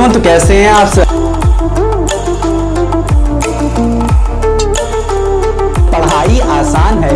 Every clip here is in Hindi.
दोस्तों, तो कैसे हैं आप सब। पढ़ाई आसान है।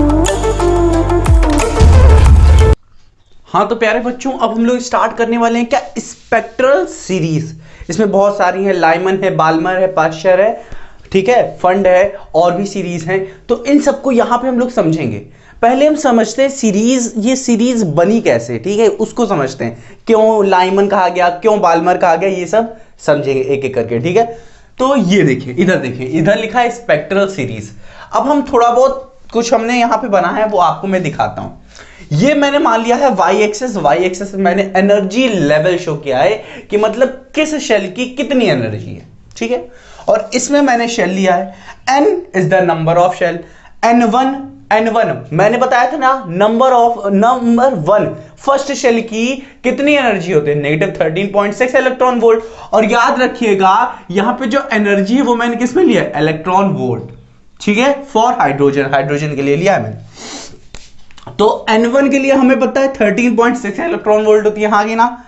हाँ तो प्यारे बच्चों, अब हम लोग स्टार्ट करने वाले हैं क्या, स्पेक्ट्रल सीरीज। इसमें बहुत सारी है, लाइमन है, बाल्मर है, पाश्चर है, ठीक है, फंड है, और भी सीरीज हैं। तो इन सबको यहां पे हम लोग समझेंगे। पहले हम समझते हैं सीरीज, ये सीरीज बनी कैसे, ठीक है, उसको समझते हैं। क्यों लाइमन कहा गया, क्यों बाल्मर कहा गया, ये सब समझेंगे एक एक करके, ठीक है। तो ये देखिए, इधर देखिए, इधर लिखा है स्पेक्ट्रल सीरीज। अब हम थोड़ा बहुत कुछ हमने यहां पे बना है, वो आपको मैं दिखाता हूं। ये मैंने मान लिया है वाई एक्सेस मैंने एनर्जी लेवल शो किया है कि मतलब किस शेल की कितनी एनर्जी है, ठीक है। और इसमें मैंने शेल लिया है, n is the number of shell, n1 मैंने बताया था ना, नंबर वन फर्स्ट शेल की कितनी एनर्जी होती है, -13.6 इलेक्ट्रॉन वोल्ट। और याद रखिएगा यहां पे जो एनर्जी है वो मैंने किस में लिया है, इलेक्ट्रॉन वोल्ट, ठीक है, फॉर हाइड्रोजन के लिए लिया है मैंने। तो N1 के लिए हमें पता है 13.6 इलेक्ट्रॉन वोल्ट होती है, हाँ कि ना।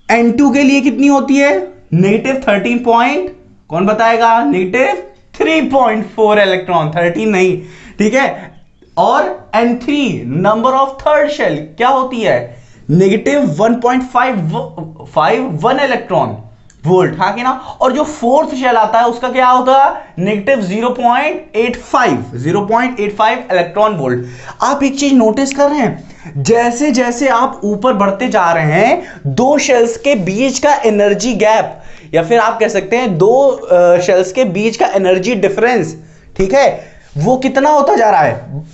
N2 के लिए कितनी होती है, -13 पॉइंट, कौन बताएगा, -3.4 इलेक्ट्रॉन, 13 नहीं, ठीक है। और N3 number of third shell क्या होती है, -1.51 इलेक्ट्रॉन वोल्ट, हाँ कि ना। और जो फोर्थ शेल आता है उसका क्या होगा, -0.85 इलेक्ट्रॉन वोल्ट। आप एक चीज नोटिस कर रहे हैं, जैसे जैसे आप ऊपर बढ़ते जा रहे हैं, दो शेल्स के बीच का एनर्जी गैप, या फिर आप कह सकते हैं दो शेल्स के बीच का एनर्जी डिफरेंस, ठीक है, वो कितना होता जा रहा है।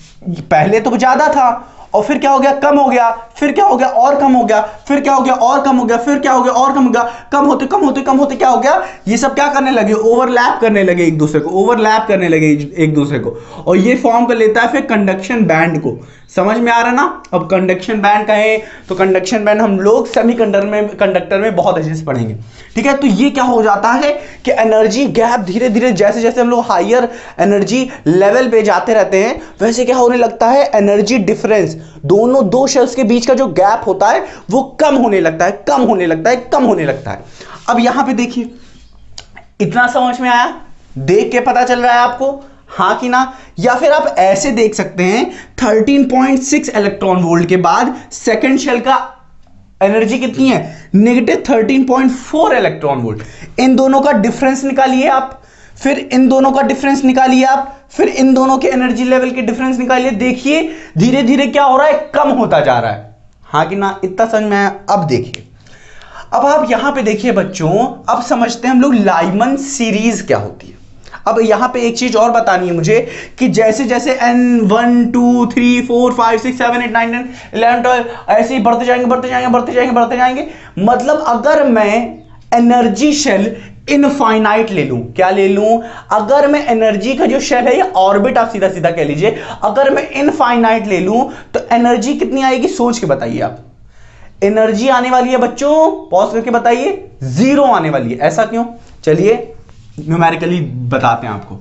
पहले तो ज्यादा था, और फिर क्या हो गया, कम हो गया, फिर क्या हो गया, और कम हो गया, फिर क्या हो गया, और कम हो गया, फिर क्या हो गया, और कम हो गया। कम होते क्या हो गया, ये सब क्या करने लगे, ओवरलैप करने लगे एक दूसरे को, और ये फॉर्म कर लेता है फिर कंडक्शन बैंड को। समझ में आ रहा ना। अब कंडक्शन बैंड कहें तो कंडक्शन बैंड हम लोग कंडक्टर में बहुत अच्छे से पढ़ेंगे, ठीक है। तो ये क्या हो जाता है कि एनर्जी गैप धीरे धीरे, जैसे जैसे हम लोग हायर एनर्जी लेवल पे जाते रहते हैं, वैसे क्या होने लगता है, एनर्जी डिफरेंस, दो शेल्स के बीच का जो गैप होता है वो कम होने लगता है। अब यहां पे देखिए, इतना समझ में आया, देख के पता चल रहा है आपको, हाँ कि ना। या फिर आप ऐसे देख सकते हैं, 13.6 इलेक्ट्रॉन वोल्ट के बाद सेकंड शेल का एनर्जी कितनी है, -13.4 इलेक्ट्रॉन वोल्ट। इन दोनों का डिफरेंस निकालिए आप, फिर इन दोनों का डिफरेंस निकालिए आप, फिर इन दोनों के एनर्जी लेवल के डिफरेंस निकालिए। देखिए धीरे धीरे क्या हो रहा है, कम होता जा रहा है, हाँ कि ना। इतना समझ में आया। अब देखिए, अब आप यहां पे देखिए बच्चों, अब समझते हैं हम लोग लाइमन सीरीज क्या होती है। अब यहां पे एक चीज और बतानी है मुझे कि जैसे जैसे n1 2 3 4 5 6 7 8 9 10 11 12 ऐसे ही बढ़ते जाएंगे। मतलब अगर मैं एनर्जी शेल इनफाइनाइट ले लूं, क्या ले लूं, अगर मैं एनर्जी का जो शेल है, ये ऑर्बिट आप सीधा सीधा कह लीजिए, अगर मैं इनफाइनाइट ले लूं तो एनर्जी कितनी आएगी, सोच के बताइए आप। एनर्जी आने वाली है बच्चों, पॉज करके बताइए, 0 आने वाली है। ऐसा क्यों, चलिए न्यूमेरिकली बताते हैं आपको।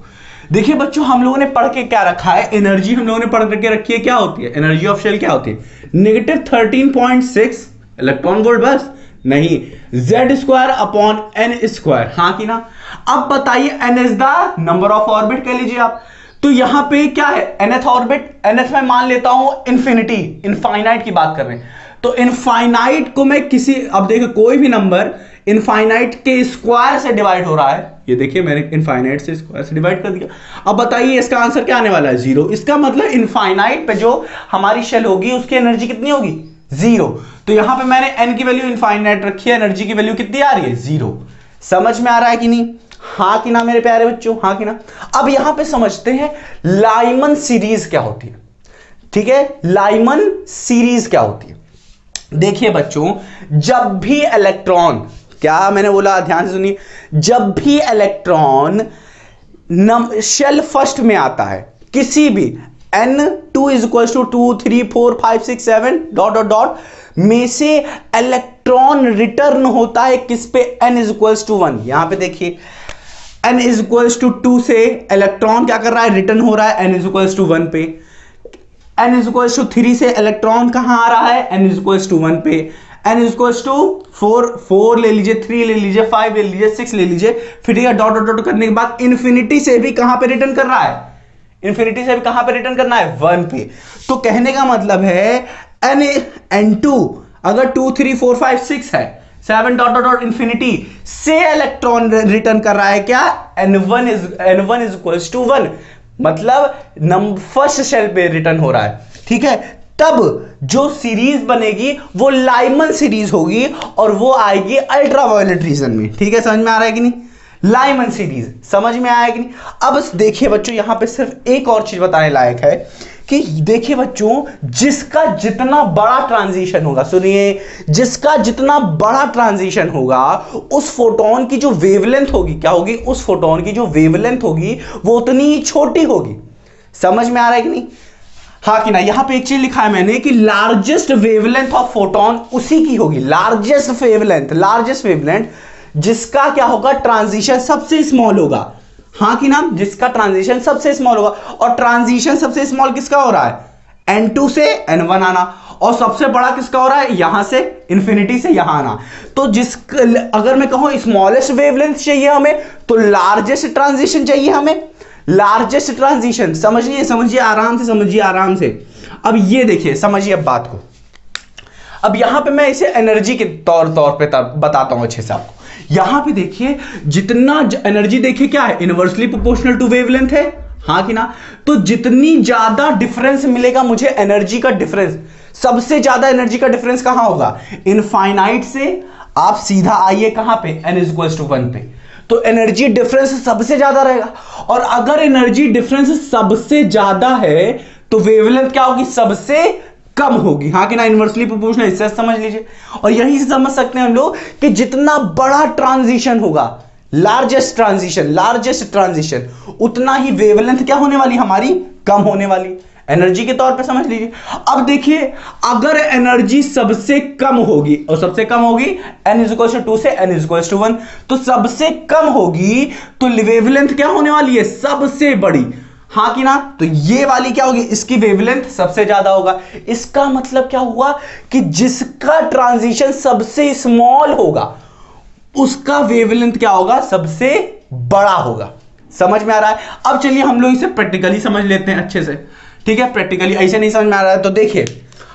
देखिए बच्चों, हम लोगों ने पढ़ के क्या रखा है, एनर्जी हम लोगों ने पढ़ के रखी है, क्या होती है एनर्जी ऑफ शेल, क्या होती है, -13.6 इलेक्ट्रॉन वोल्ट, बस नहीं, Z² अपॉन n², हाँ कि ना। अब बताइए, n is the number of orbit कह लीजिए आप। तो यहां पे क्या है, nth ऑर्बिट, nth में मान लेता हूं इंफिनिटी, इनफाइनाइट की बात कर रहे हैं। तो इनफाइनाइट को मैं किसी, अब देखिए कोई भी नंबर इनफाइनाइट के स्क्वायर से डिवाइड हो रहा है, ये देखिए मैंने इनफाइनाइट से स्क्वायर से डिवाइड कर दिया। अब बताइए इसका आंसर क्या आने वाला है, 0। इसका मतलब इनफाइनाइट पे जो हमारी शेल होगी उसकी एनर्जी कितनी होगी, 0। तो यहां पे मैंने n की वैल्यू इनफाइनाइट रखी है, एनर्जी की वैल्यू कितनी आ रही है, 0। समझ में आ रहा है कि नहीं, हाँ कि ना मेरे प्यारे बच्चों, हाँ कि ना। अब यहां पे समझते हैं लाइमन सीरीज क्या होती है, ठीक है। लाइमन सीरीज क्या होती है, देखिए बच्चों, जब भी इलेक्ट्रॉन, क्या मैंने बोला, ध्यान से सुनिए, जब भी इलेक्ट्रॉन शेल फर्स्ट में आता है किसी भी n2 = 2 3 4 5 6 7 ... में से इलेक्ट्रॉन रिटर्न होता है किस पे, n = 1। यहां पे देखिए n = 2 से इलेक्ट्रॉन क्या कर रहा है, रिटर्न हो रहा है n = 1 पे। n = 3 से इलेक्ट्रॉन कहां आ रहा है, n = 1 पे। n इज इक्वल टू 4 ले लीजिए, 3 ले लीजिए, 5 ले लीजिए, 6 ले लीजिए, फिर ठीक है डॉट डॉट डॉट करने के बाद इन्फिनिटी से भी कहां पे रिटर्न कर रहा है, इन्फिनिटी से भी कहां पे रिटर्न करना है 1 पे। तो कहने का मतलब है n2 अगर 2 3 4 5 6 है, 7 डॉट डॉट डॉट इन्फिनिटी से इलेक्ट्रॉन रिटर्न कर रहा है क्या, n1 इज इक्वल टू 1, मतलब फर्स्ट शेल पे रिटर्न हो रहा है, ठीक है। तब जो सीरीज बनेगी वो लाइमन सीरीज होगी और वो आएगी अल्ट्रावायलेट रीजन में, ठीक है, समझ में आ रहा है कि नहीं, लाइमन सीरीज समझ में आया कि नहीं। अब देखिए बच्चों यहां पे सिर्फ एक और चीज बताने लायक है कि देखिए बच्चों जिसका जितना बड़ा ट्रांजिशन होगा, सुनिए, जिसका जितना बड़ा ट्रांजिशन होगा उस फोटोन की जो वेवलेंथ होगी, क्या होगी, उस फोटोन की जो वेवलेंथ होगी वो उतनी ही छोटी होगी, समझ में आ रहा है कि नहीं, हाँ कि ना। यहां पे एक चीज लिखा है मैंने कि लार्जेस्ट वेवलेंथ ऑफ फोटोन उसी की होगी, लार्जेस्ट वेवलेंथ जिसका क्या होगा, ट्रांजिशन सबसे स्मॉल होगा, हाँ कि ना, जिसका ट्रांजिशन सबसे स्मॉल होगा। और ट्रांजिशन सबसे स्मॉल किसका हो रहा है, n2 से n1 आना, और सबसे बड़ा किसका हो रहा है, यहां से इन्फिनिटी से यहां आना। तो अगर मैं कहूं स्मॉलेस्ट वेवलेंथ चाहिए हमें, तो लार्जेस्ट ट्रांजिशन चाहिए हमें, लार्जेस्ट ट्रांजिशन, समझिए आराम से। अब ये देखिए, समझिए अब बात को। अब यहां पे मैं इसे एनर्जी के तौर पे बताता हूं अच्छे से आपको। यहां पे देखिए जितना एनर्जी, देखिए क्या है, इनवर्सली प्रोपोर्शनल टू वेवलेंथ है, हाँ कि ना। तो जितनी ज्यादा डिफरेंस मिलेगा मुझे एनर्जी का डिफरेंस, सबसे ज्यादा एनर्जी का डिफरेंस कहां होगा, इनफाइनाइट से आप सीधा आइए कहां पे, n इज इक्वल टू 1 पे, तो एनर्जी डिफरेंस सबसे ज्यादा रहेगा। और अगर एनर्जी डिफरेंस सबसे ज्यादा है तो वेवलेंथ क्या होगी, सबसे कम होगी, हाँ कि ना, इनवर्सली प्रोपोर्शनल, इससे समझ लीजिए। और यही से समझ सकते हैं हम लोग कि जितना बड़ा ट्रांजिशन होगा, लार्जेस्ट ट्रांजिशन, उतना ही वेवलेंथ क्या होने वाली, हमारी कम होने वाली, एनर्जी के तौर पे समझ लीजिए। अब देखिए अगर एनर्जी सबसे कम होगी, और सबसे कम होगी n इज इक्वल टू 2 से n इज इक्वल टू 1, तो सबसे कम होगी तो वेवलेंथ क्या होने वाली है, सबसे बड़ी, हाँ कि ना। तो ये वाली क्या होगी, इसकी वेवलेंथ सबसे ज्यादा होगा। इसका मतलब क्या हुआ कि जिसका ट्रांजिशन सबसे स्मॉल होगा उसका वेवलेंथ क्या होगा, सबसे बड़ा होगा, समझ में आ रहा है। अब चलिए हम लोग इसे प्रैक्टिकली समझ लेते हैं अच्छे से, ठीक है। प्रैक्टिकली ऐसे नहीं समझ में आ रहा है तो देखिए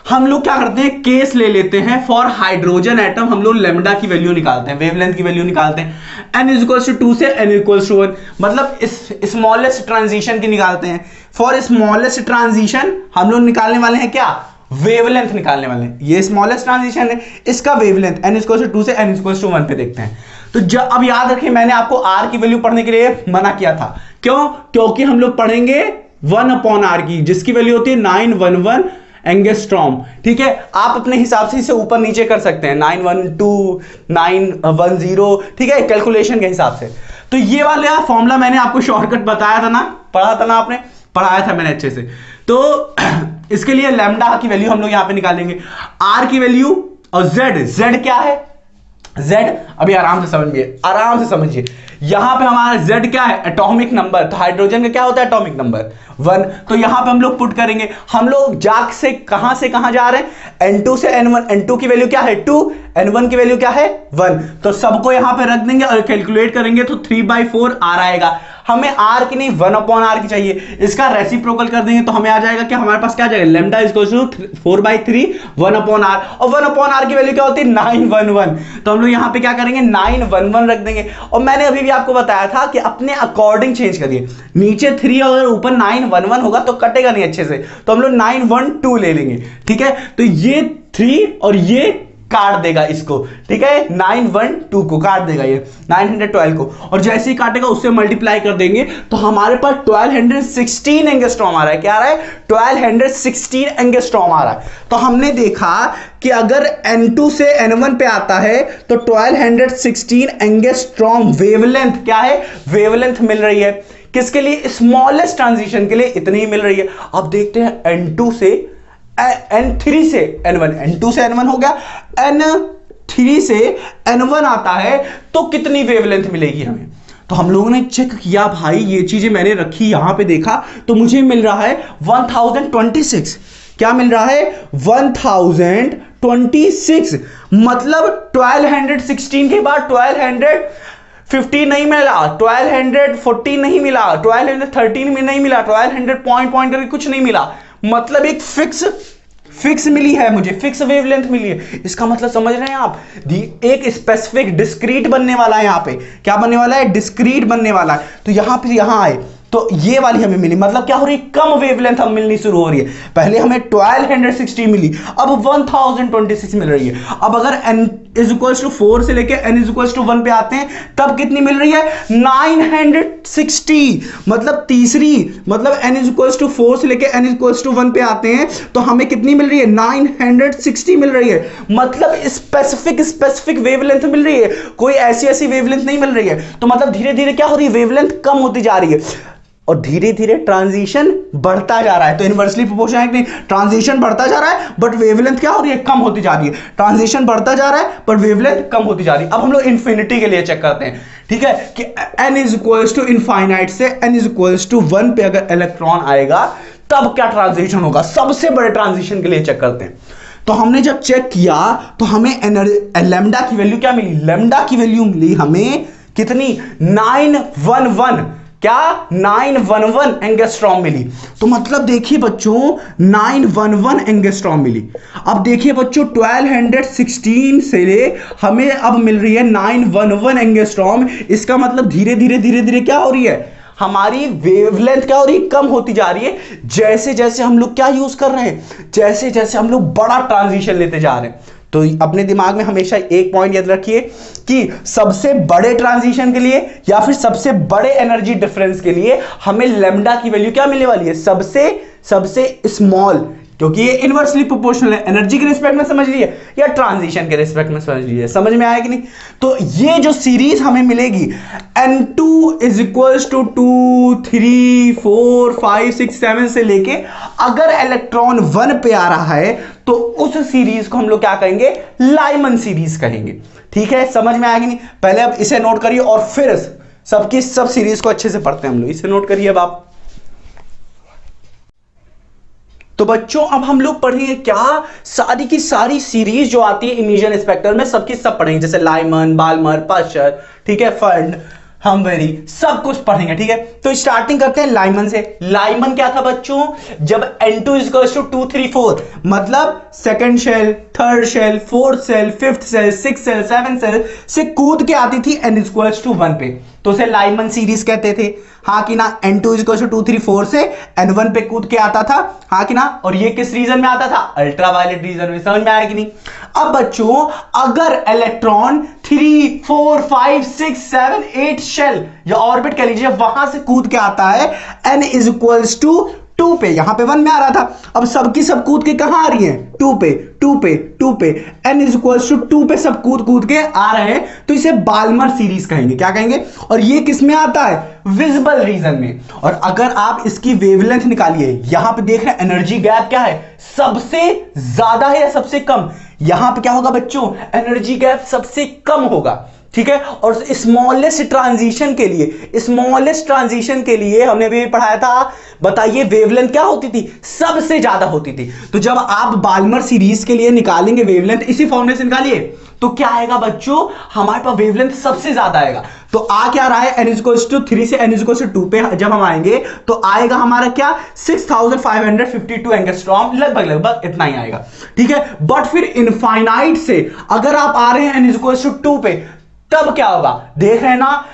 हम लोग क्या करते हैं, केस ले लेते हैं फॉर हाइड्रोजन एटम, हम लोग लेमडा की वैल्यू निकालते हैं, वेवलेंथ की वैल्यू निकालते हैं, n इज इक्वल टू 2 से n इक्वल टू 1, मतलब इस स्मॉलेस्ट ट्रांजिशन की निकालते हैं। फॉर स्मॉलेस्ट ट्रांजिशन हम लोग निकालने वाले हैं क्या, वेवलेंथ निकालने वाले हैं। ये स्मॉलेस्ट ट्रांजिशन है, इसका वेवलेंथ n इक्वल टू 2 से n इक्वल टू 1 पे देखते हैं। तो जब अब याद रखिए मैंने आपको r की वैल्यू पढ़ने के लिए मना किया था, क्यों, क्योंकि हम लोग पढ़ेंगे 1/r की, जिसकी वैल्यू होती है 911 एंगस्ट्रॉम, ठीक है। आप अपने हिसाब से इसे ऊपर नीचे कर सकते हैं, 912 910, ठीक है, कैलकुलेशन के हिसाब से। तो ये वाला फॉर्मूला मैंने आपको शॉर्टकट बताया था ना, पढ़ा था ना, आपने पढ़ाया था मैंने अच्छे से। तो इसके लिए लैम्डा की वैल्यू हम लोग यहां पे निकालेंगे, आर की वैल्यू, और जेड क्या है, जेड अभी आराम से समझिए। यहां पे हमारा Z क्या है, एटॉमिक नंबर, तो हाइड्रोजन का क्या होता है, एटॉमिक नंबर 1। तो यहां पे हम लोग पुट करेंगे, हम लोग जाग से कहां जा रहे हैं, N2 से N1, N2 की वैल्यू क्या है 2, N1 की वैल्यू क्या है 1, तो सबको यहां पे रख देंगे और कैलकुलेट करेंगे तो 3/4 R आएगा। हमें R की नहीं 1/R की चाहिए, इसका रेसिप्रोकल कर देंगे तो हमें आ जाएगा कि हमारे पास क्या आ जाएगा, lambda is equal to 4/3 1/R, और 1/R की वैल्यू क्या होती है 911, तो हम लोग यहां पे क्या करेंगे 911 रख देंगे। और मैंने अभी भी आपको बताया था कि अपने अकॉर्डिंग चेंज करिए, नीचे 3 और ऊपर 911 होगा तो कटेगा नहीं अच्छे से, तो हम लोग 912 ले लेंगे, ठीक है। तो ये 3 और ये काट देगा इसको, ठीक है, 912 को काट देगा, ये 912 को, और जैसे ही काटेगा उससे मल्टीप्लाई कर देंगे तो हमारे पास 1216 एंगस्ट्रॉम आ रहा है। क्या आ रहा है, 1216 एंगस्ट्रॉम आ रहा है। तो हमने देखा कि अगर N2 से N1 पे आता है तो 1216 एंगस्ट्रॉम वेवलेंथ क्या है, वेवलेंथ मिल रही है। किसके लिए, स्मॉलेस्ट ट्रांजिशन के लिए इतनी ही मिल रही है। अब देखते हैं N2 से N3 से N1, N2 से N1 हो गया, N3 से N1 आता है तो कितनी वेवलेंथ मिलेगी हमें। तो हम लोगों ने चेक किया भाई, ये चीजें मैंने रखी यहां पे देखा तो मुझे मिल रहा है 1026, क्या मिल रहा है 1026 26, मतलब 1216 के बाद 1250 नहीं मिला, 1214 नहीं मिला, 1213 में नहीं मिला, 1200 पॉइंट करके कुछ नहीं मिला, मतलब एक फिक्स मिली है मुझे, फिक्स वेवलेंथ मिली है। इसका मतलब समझ रहे हैं आप, एक स्पेसिफिक डिस्क्रीट बनने वाला है, यहां पे क्या बनने वाला है, डिस्क्रीट बनने वाला है। तो यहां पे यहां आए तो ये वाली हमें मिली, मतलब क्या हो रही है, कम वेवलेंथ हम मिलनी शुरू हो रही है। पहले हमें 1260 मिली, अब 1026 मिल रही है। अब अगर n इज इक्वल्स टू 4 से लेके n इज इक्वल्स टू 1 पे आते हैं, तब कितनी मिल रही है, 960, मतलब तीसरी, मतलब n इज इक्वल्स टू 4 से लेके n इज इक्वल्स टू 1 पे आते हैं तो हमें कितनी मिल रही है, 960 मिल रही है। मतलब स्पेसिफिक वेवलेंथ मिल रही है, कोई ऐसी वेवलेंथ नहीं मिल रही है। तो मतलब धीरे धीरे क्या हो रही है, वेवलेंथ कम होती जा रही है और धीरे धीरे ट्रांजिशन बढ़ता जा रहा है। तो इनवर्सली प्रोपोर्शनल है कि ट्रांजिशन बढ़ता जा रहा है बट वेवलेंथ क्या हो रही है, कम होती जा रही है। ट्रांजिशन बढ़ता जा रहा है बट वेवलेंथ कम होती जा रही है। अब हम लोग इन्फिनिटी के लिए चेक करते हैं, ठीक है, कि n is equals to infinite से n इज इक्वल्स टू 1 पे अगर इलेक्ट्रॉन आएगा तब क्या ट्रांजिशन होगा। सबसे बड़े ट्रांजिशन के लिए चेक करते हैं। तो हमने जब चेक किया तो हमें लैम्डा की वैल्यू क्या मिली, लैम्डा की वैल्यू मिली हमें कितनी, 911, क्या 911 एंगस्ट्रॉम मिली। तो मतलब देखिए बच्चों 911 एंगस्ट्रॉम मिली। अब देखिए बच्चों 1216 से हमें अब मिल रही है 911 एंगस्ट्रॉम। इसका मतलब धीरे धीरे क्या हो रही है, हमारी वेवलेंथ क्या हो रही है, कम होती जा रही है। जैसे जैसे हम लोग क्या यूज कर रहे हैं, जैसे जैसे हम लोग बड़ा ट्रांजिशन लेते जा रहे हैं। तो अपने दिमाग में हमेशा एक पॉइंट याद रखिए कि सबसे बड़े ट्रांजिशन के लिए या फिर सबसे बड़े एनर्जी डिफरेंस के लिए हमें लैम्डा की वैल्यू क्या मिलने वाली है, सबसे स्मॉल, क्योंकि ये इनवर्सली प्रोपोर्शनल है। एनर्जी के रिस्पेक्ट में समझ लीजिए या ट्रांजिशन के रिस्पेक्ट में समझ लीजिए, समझ में आएगी नहीं। तो ये जो सीरीज हमें मिलेगी n2 इज इक्वल्स टू 2 3 4 5 6 7 से लेके अगर इलेक्ट्रॉन 1 पे आ रहा है तो उस सीरीज को हम लोग क्या कहेंगे, लाइमन सीरीज कहेंगे। ठीक है, समझ में आएगी नहीं। पहले अब इसे नोट करिए और फिर सबकी सब सीरीज को अच्छे से पढ़ते हैं हम लोग। इसे नोट करिए अब आप। तो बच्चों अब हम लोग पढ़ेंगे क्या, सारी की सारी सीरीज जो आती है इमिशन स्पेक्ट्रम में सबकी सब पढ़ेंगे, जैसे लाइमन, बाल्मर, पाश्चर, ठीक है, फंड, हमवेरी, सब कुछ पढ़ेंगे। ठीक है, तो स्टार्टिंग करते हैं लाइमन से। लाइमन क्या था बच्चों, जब n2 इज इक्वल्स टू 2 3 4 मतलब second shell, third shell, fourth shell, fifth shell, six shell, seven shell से कूद के आती थी n इज इक्वल्स टू 1 पे, तो उसे लाइमन सीरीज कहते थे। हाँ कि ना, n2 इज इक्वल्स टू 2 3 4 से n1 पे कूद के आता था, हाँ कि ना। और ये किस रीजन में आता था, अल्ट्रावायलेट रीजन में। समझ में आएगी नहीं। अब बच्चों अगर इलेक्ट्रॉन 3 4 5 6 7 8 शेल या ऑर्बिट कह लीजिए वहां से कूद के आता है n इज इक्वल्स टू 2 पे, यहां पे 1 में आ रहा था, अब सबकी सब कूद के कहां आ रही है, 2 पे 2 पे 2 पे, n इज इक्वल्स टू 2 पे सब कूद के आ रहे हैं, तो इसे बाल्मर सीरीज कहेंगे। क्या कहेंगे, और ये किस में आता है, विजिबल रीजन में। और अगर आप इसकी वेवलेंथ निकालिए, यहां पे देख रहे हैं एनर्जी गैप क्या है, सबसे ज्यादा है या सबसे कम, यहां पे क्या होगा बच्चों, एनर्जी गैप सबसे कम होगा। ठीक है, और स्मॉलेस्ट ट्रांजिशन के लिए हमने भी पढ़ाया था, बताइए वेवलेंथ क्या होती थी, सबसे ज्यादा होती थी। तो जब आप बाल्मर सीरीज के लिए निकालेंगे वेवलेंथ, इसी फॉर्मूले से निकालिए, तो क्या आएगा बच्चों, हमारे पास वेवलेंथ सबसे ज्यादा आएगा। तो आ क्या रहा है, n इज इक्वल्स टू 3 से n इज इक्वल्स टू 2 पे जब हम आएंगे तो आएगा हमारा क्या, 6552 एंगस्ट्रॉम, लगभग इतना ही आएगा। ठीक है, बट फिर इनफाइनाइट से अगर आप आ रहे हैं n इज इक्वल्स टू 2 पे, तब क्या होगा, देख रहे हैं ना,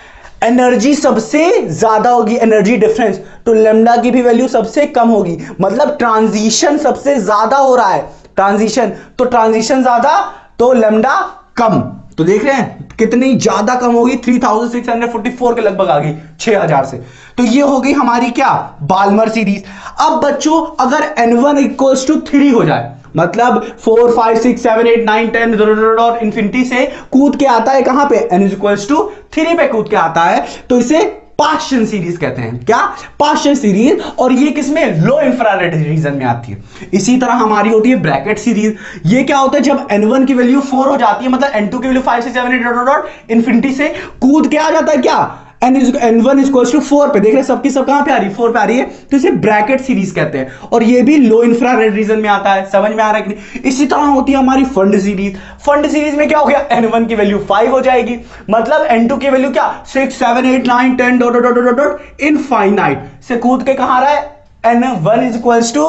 एनर्जी सबसे ज्यादा होगी, एनर्जी डिफरेंस, तो लैम्डा की भी वैल्यू सबसे कम होगी। मतलब ट्रांजिशन सबसे ज्यादा हो रहा है, ट्रांजिशन ज्यादा तो लैम्डा कम। तो देख रहे हैं कितनी ज्यादा कम होगी, 3644 के लगभग आ गई, 6000 से। तो ये हो गई हमारी क्या, बाल्मर सीरीज। अब बच्चों अगर n1 इक्वल्स टू 3 हो जाए, मतलब 4 5 6 7 8 9 10 और इंफिनिटी से कूद के आता है कहां पे, n इज इक्वल्स टू 3 पे कूद के आता है, तो इसे पाश्चन सीरीज कहते हैं। क्या, पाश्चन सीरीज। और ये किसमें, लो इंफ्रारेड रीजन में आती है। इसी तरह हमारी होती है ब्रैकेट सीरीज। ये क्या होता है, जब n1 की वैल्यू 4 हो जाती है, मतलब n2 की वैल्यू 5 6 7 8 इंफिनिटी से कूद के आ जाता है क्या, n1 इक्वल्स टू 4 पे, देख रहे हैं सबकी सब कहां पे आ रही है, 4 पे आ रही है, तो इसे ब्रैकेट सीरीज कहते हैं और ये भी लो इंफ्रारेड रीजन में आता है। समझ में आ रहा है कि नहीं? इसी तरह होती है हमारी फंड सीरीज। फंड सीरीज में क्या हो गया, n1 की वैल्यू 5 हो जाएगी, मतलब n2 की वैल्यू क्या 6 7 8 9 10 dot dot dot dot infinite से कूद के कहां आ रहा है, n1 इक्वल्स टू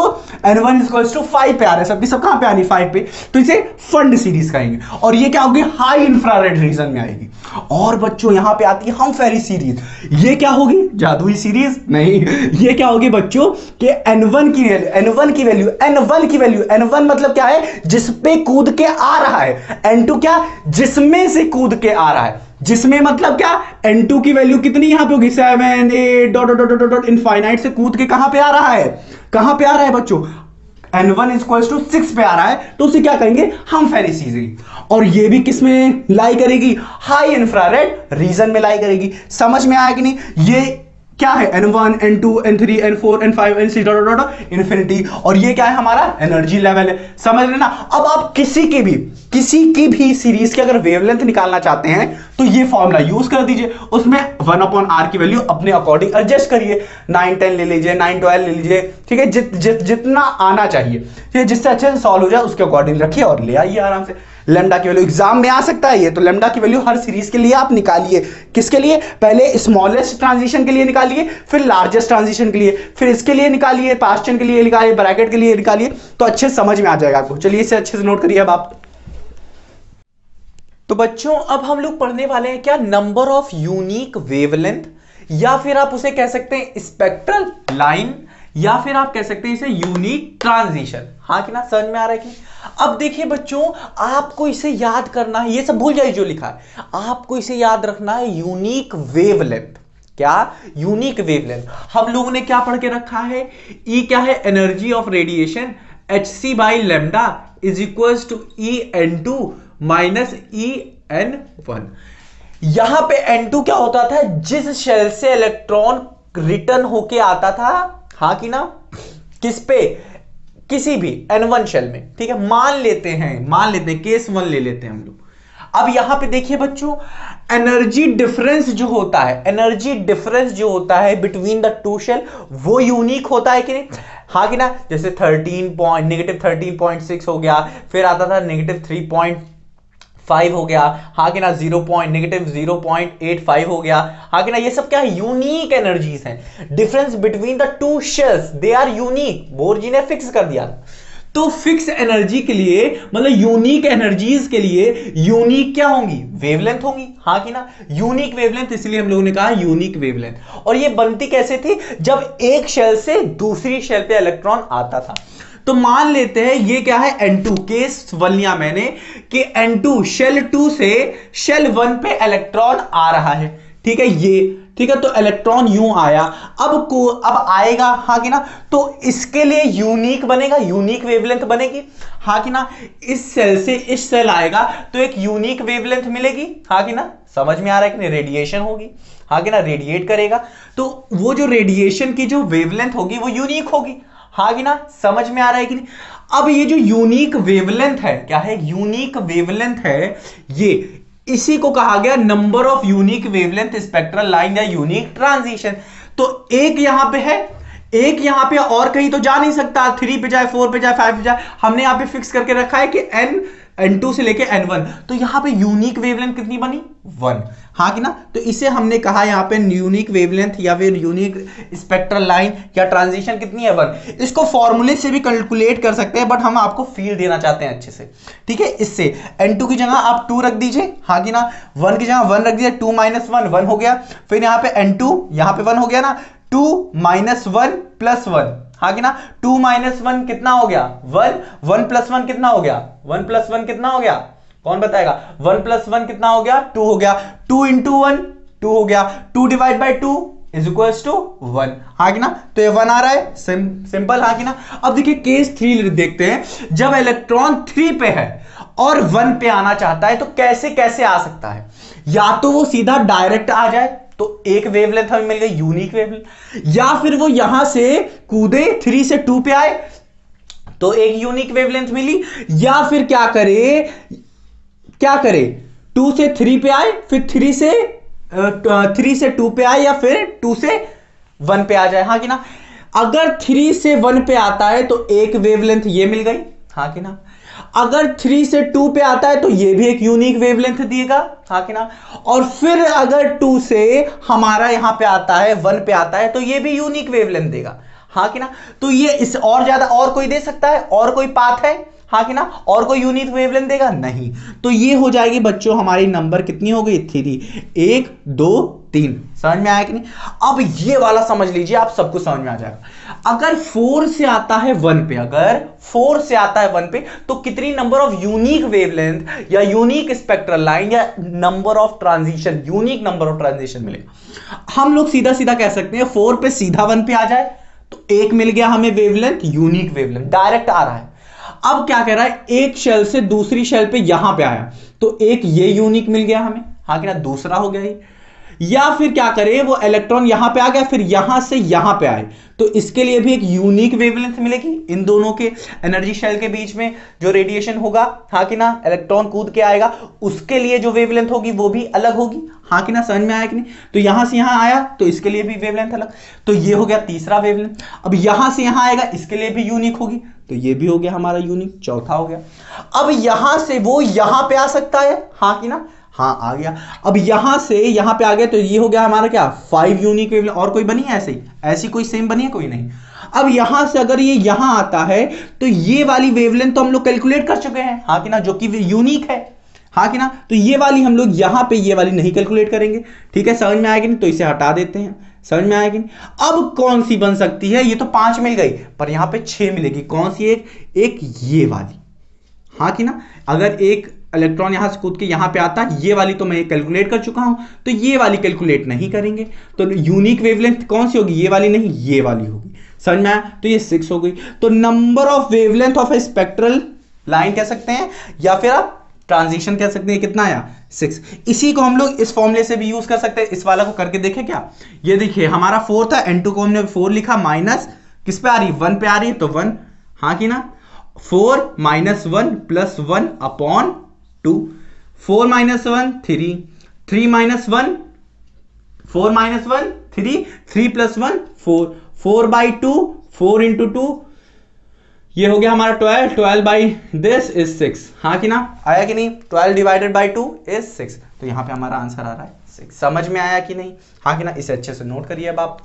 5 पे आ रहा है, सबकी सब कहां पे आ रही है 5 पे, तो इसे फंड सीरीज कहेंगे और ये क्या होगी, हाई इंफ्रारेड रीजन में आएगी। और बच्चों यहां पे आती है हमफेरी सीरीज, ये क्या होगी, जादुई सीरीज नहीं, ये क्या होगी बच्चों कि n1 की वैल्यू n1 मतलब क्या है, जिस पे कूद के आ रहा है, n2 क्या, जिसमें से कूद के आ रहा है, जिसमें मतलब क्या, n2 की वैल्यू कितनी यहां पे होगी 7 8 dot dot dot dot infinite से कूद के कहां पे आ रहा है, कहां पे आ रहा है बच्चों, n1 इक्वल्स टू 6 पे आ रहा है, तो उसे क्या कहेंगे, हमफेरी सीरीज। और ये भी किस में लाई करेगी, हाई इंफ्रारेड रीजन में लाई करेगी। समझ में आया कि नहीं? ये क्या है, n1 n2 n3 n4 n5 n6 dot dot infinity, और ये क्या है हमारा एनर्जी लेवल है। समझ लेना। अब आप किसी की भी सीरीज की अगर वेवलेंथ निकालना चाहते हैं तो ये फॉर्मूला यूज कर दीजिए, उसमें 1/r की वैल्यू अपने अकॉर्डिंग एडजस्ट करिए, 9 10 ले लीजिए, 9 12 ले लीजिए, ठीक है, जितना आना चाहिए, ठीक है, जिससे अच्छे से सॉल्व हो जाए उसके अकॉर्डिंग रखिए और ले आइए आराम से। लेमडा की वैल्यू एग्जाम में आ सकता है ये, तो लेमडा की वैल्यू हर सीरीज के लिए आप निकालिए। किसके लिए, पहले स्मॉलेस्ट ट्रांजिशन के लिए निकालिए, फिर लार्जेस्ट ट्रांजिशन के लिए, फिर इसके लिए निकालिए, पास्ट टेंस के लिए निकालिए, ब्रैकेट के लिए निकालिए, तो अच्छे समझ में आ जाएगा आपको। चलिए इसे अच्छे से नोट करिए अब आप। तो बच्चों अब हम लोग पढ़ने वाले हैं क्या, नंबर ऑफ यूनिक वेवलेंथ, या फिर आप उसे कह सकते हैं स्पेक्ट्रल लाइन, या फिर आप कह सकते हैं इसे यूनिक ट्रांजिशन। हाँ कि ना, समझ में आ रहा है कि? अब देखिए बच्चों, आपको इसे याद करना है, ये सब भूल जाइए जो लिखा है, आपको इसे याद रखना है, यूनिक वेवलेंथ। क्या, यूनिक वेवलेंथ। हम लोगों ने क्या पढ़ के रखा है, ई क्या है, energy of radiation, hc by lambda is equal to En2 minus En1। यहां पे n2 क्या होता था, जिस शेल से इलेक्ट्रॉन रिटर्न होके आता था, हाँ कि ना, किस पे, किसी भी n1 शेल में, ठीक है, मान लेते हैं केस 1 ले लेते हैं हम लोग। अब यहां पे देखिए बच्चों, एनर्जी डिफरेंस जो होता है बिटवीन द टू शेल, वो यूनिक होता है कि नहीं, हाँ कि ना, जैसे -13.6 हो गया, फिर आता था -3.5 हो गया, हाँ कि ना, -0.85 हो गया, हाँ कि ना, ये सब क्या है, यूनिक एनर्जीज हैं। Difference between the two shells, they are unique, बोर्जी ने फिक्स कर दिया। तो फिक्स एनर्जी के लिए, मतलब यूनिक एनर्जीज के लिए यूनिक क्या होंगी, वेवलेंथ होंगी, हाँ कि ना, यूनिक वेवलेंथ, इसलिए हम लोगों ने कहा यूनिक वेवलेंथ। और ये बनती कैसे थी, जब एक शेल से दूसरी शेल पे इलेक्ट्रॉन आता था। तो मान लेते हैं ये क्या है, n2, केस 1 लिया मैंने कि n2 शेल 2 से शेल 1 पे इलेक्ट्रॉन आ रहा है, ठीक है, ये ठीक है, तो इलेक्ट्रॉन यूं आया, अब आएगा, हाँ कि ना, तो इसके लिए यूनिक बनेगा, यूनिक वेवलेंथ बनेगी, हाँ कि ना, इस सेल से इस सेल आएगा तो एक यूनिक वेवलेंथ मिलेगी, हाँ कि ना, समझ में आ रहा है कि नहीं, रेडिएशन होगी, हाँ कि ना, रेडिएट करेगा, तो वो जो रेडिएशन की जो वेवलेंथ होगी वो यूनिक होगी, हाँ कि ना, समझ में आ रहा है कि नहीं। अब ये जो यूनिक वेवलेंथ है, क्या है, यूनिक वेवलेंथ है, ये इसी को कहा गया number of unique wavelength spectral line या यूनिक ट्रांजिशन। तो एक यहां पे है, एक यहां पे, और कहीं तो जा नहीं सकता, 3 पे जाए, 4 पे जाए, 5 पे जाए, हमने यहां पे फिक्स करके रखा है कि n2 से लेके n1, तो यहां पे यूनिक वेवलेंथ कितनी बनी, 1, हाँ कि ना, तो इसे हमने कहा यहां पे यूनिक वेवलेंथ या फिर यूनिक स्पेक्ट्रल लाइन या ट्रांजिशन कितनी है, 1। इसको फॉर्मूले से भी कैलकुलेट कर सकते हैं, बट हम आपको फील देना चाहते हैं अच्छे से, ठीक है। इससे n2 की जगह आप 2 रख दीजिए, हाँ कि ना, 1 की जगह 1 रख दीजिए, 2 - 1 1 हो गया, फिर यहां पे n2, यहां पे 1 हो गया ना, 2 - 1 + 1, हाँ कि ना, 2 - 1 कितना हो गया, 1, 1 + 1 कितना हो गया, 1 + 1 कितना हो गया, कौन बताएगा, 1 + 1 कितना हो गया, 2 हो गया, 2 × 1 2 हो गया, 2 / 2 = 1, हाँ कि ना, तो ये 1 आ रहा है, सिंपल, हाँ कि ना। अब देखिए केस 3 देखते हैं, जब इलेक्ट्रॉन 3 पे है और 1 पे आना चाहता है तो कैसे कैसे आ सकता है, या तो वो सीधा डायरेक्ट आ जाए, तो एक वेवलेंथ हमें मिल गई, यूनिक वेवलेंथ, या फिर वो यहां से कूदे 3 से 2 पे आए तो एक यूनिक वेवलेंथ मिली, या फिर क्या करे, 2 से 3 पे आए, फिर 3 से 3 से 2 पे आए या फिर 2 से 1 पे आ जाए, हाँ कि ना। अगर 3 से 1 पे आता है तो एक वेवलेंथ ये मिल गई, हाँ कि ना। अगर 3 से 2 पे आता है तो ये भी एक यूनिक वेवलेंथ दिएगा, हाँ कि ना। और फिर अगर 2 से हमारा यहां पे आता है 1 पे आता है तो ये भी यूनिक वेवलेंथ देगा, हाँ कि ना। तो ये इस और ज्यादा और कोई दे सकता है, और कोई पाथ है, हाँ कि ना, और कोई यूनिक वेवलेंथ देगा नहीं। तो ये हो जाएगी बच्चों हमारी नंबर कितनी हो गई 3, 1 2 3। समझ में आया कि नहीं। अब ये वाला समझ लीजिए, आप सबको समझ में आ जाएगा। अगर 4 से आता है 1 पे, अगर 4 से आता है 1 पे तो कितनी नंबर ऑफ यूनिक वेवलेंथ या यूनिक स्पेक्ट्रल लाइन या number of transition, unique number of transition मिलेगा। हम लोग सीधा सीधा कह सकते हैं 4 पे सीधा 1 पे आ जाए तो एक मिल गया हमें वेवलेंथ, यूनिक वेवलेंथ डायरेक्ट आ रहा है। अब क्या कह रहा है, एक शेल से दूसरी शेल पे यहां पे आया तो एक ये यूनिक मिल गया हमें, हाँ कि ना, दूसरा हो गया ये। या फिर क्या करे, वो इलेक्ट्रॉन यहां पे आ गया फिर यहां से यहां पे आए तो इसके लिए भी एक यूनिक वेवलेंथ मिलेगी। इन दोनों के एनर्जी शेल के बीच में जो रेडिएशन होगा, हाँ कि ना, इलेक्ट्रॉन कूद के आएगा उसके लिए जो वेवलेंथ होगी वो भी अलग होगी, हाँ कि ना। समझ में आया कि नहीं। तो यहां से यहां आया तो इसके लिए भी वेवलेंथ अलग, तो ये हो गया तीसरा वेवलेंथ। अब यहां से यहां आएगा इसके लिए भी यूनिक होगी तो ये भी हो गया हमारा यूनिक, चौथा हो गया। अब यहां से वो यहां पे आ सकता है, हाँ कि ना, हाँ आ गया। अब यहां से यहां पे आ गया तो ये हो गया हमारा क्या 5 यूनिक वेवलेंथ। और कोई बनी है ऐसे ही, ऐसी कोई सेम बनी है कोई नहीं। अब यहां से अगर ये यहां आता है तो ये वाली वेवलेंथ तो हम लोग कैलकुलेट कर चुके हैं, हाँ कि ना, जो कि यूनिक है, हाँ कि ना। तो ये वाली हम लोग यहां पे ये वाली नहीं कैलकुलेट करेंगे, ठीक है। समझ में आएगी नहीं तो इसे हटा देते हैं, समझ में आएगी नहीं। अब कौन सी बन सकती है, ये तो 5 मिल गई पर यहां पे 6 मिलेगी। कौन सी? एक ये वाली, हाँ कि ना। अगर एक इलेक्ट्रॉन यहां से कूद के यहां पे आता है, ये वाली तो मैं कैलकुलेट कर चुका हूं तो ये वाली कैलकुलेट नहीं करेंगे। तो यूनिक वेवलेंथ कौन सी होगी, ये वाली नहीं ये वाली होगी। समझ में आया। तो ये 6 हो गई। तो number of wavelength of A spectral line कह सकते हैं या फिर आप ट्रांजिशन कह सकते हैं। कितना आया 6। इसी को हम लोग इस फॉर्मूले से भी यूज कर सकते हैं। इस वाला को करके देखें क्या। ये देखिए हमारा 4 था, n2 को हमने 4 लिखा, माइनस किस पे आ रही है 1 पे आ रही है तो 1, हाँ कि ना। 4 - 1 + 1 अपॉन 2, 4 - 1 3, 3 - 1 4 - 1 3, 3 + 1 4, 4/2 4 × 2, ये हो गया हमारा 12, 12/this is 6, हाँ कि ना। आया कि नहीं। 12 / 2 is 6। तो यहां पे हमारा आंसर आ रहा है 6। समझ में आया कि नहीं, हाँ कि ना। इसे अच्छे से नोट करिए अब आप।